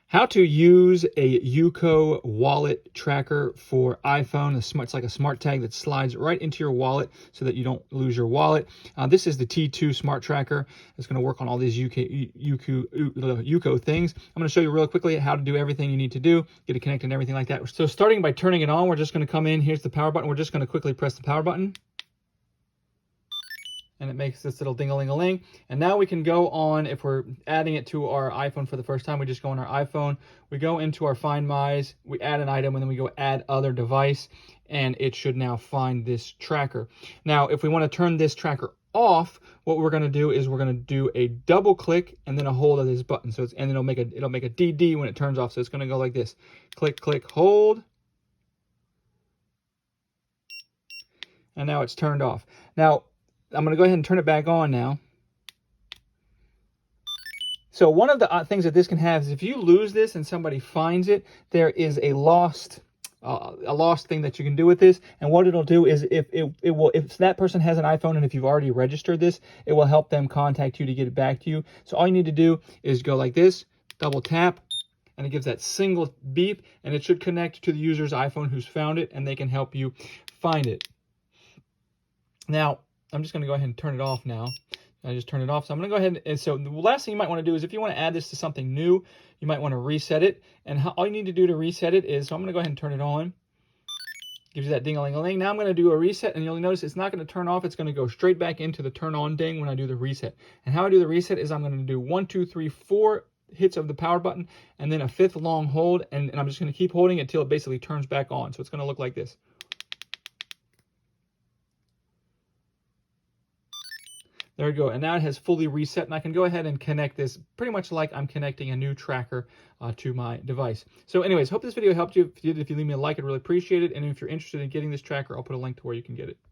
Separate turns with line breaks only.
How to use a UQO Wallet Tracker for iPhone. It's like a smart tag that slides right into your wallet so that you don't lose your wallet. This is the T2 Smart Tracker. It's going to work on all these UQO things. I'm going to show you real quickly how to do everything you need to do, get it connected and everything like that. So starting by turning it on, we're just going to come in. Here's the power button. We're just going to quickly press the power button. And it makes this little ding-a-ling-a-ling. And now we can go on, if we're adding it to our iPhone for the first time, we just go on our iPhone, we go into our Find My's, we add an item, and then we go add other device, and it should now find this tracker. Now, if we want to turn this tracker off, what we're going to do is we're going to do a double click and then a hold of this button. So and it'll make a DD when it turns off. So it's going to go like this: click, click, hold. And now it's turned off. Now, I'm going to go ahead and turn it back on now. So one of the things that this can have is if you lose this and somebody finds it, there is a lost thing that you can do with this. And what it'll do is if that person has an iPhone and if you've already registered this, it will help them contact you to get it back to you. So all you need to do is go like this, double tap, and it gives that single beep, and it should connect to the user's iPhone who's found it, and they can help you find it. Now, I'm just going to go ahead and turn it off now. I just turned it off. So I'm going to go ahead and so the last thing you might want to do is if you want to add this to something new, you might want to reset it. And all you need to do to reset it is, so I'm going to go ahead and turn it on. Gives you that ding-a-ling-a-ling. Now I'm going to do a reset, and you'll notice it's not going to turn off. It's going to go straight back into the turn on ding when I do the reset. And how I do the reset is I'm going to do 1, 2, 3, 4 hits of the power button, and then a 5th long hold. And I'm just going to keep holding it until it basically turns back on. So it's going to look like this. There we go, and now it has fully reset, and I can go ahead and connect this pretty much like I'm connecting a new tracker to my device. So anyways, hope this video helped you. If you did, if you leave me a like, I'd really appreciate it. And if you're interested in getting this tracker, I'll put a link to where you can get it.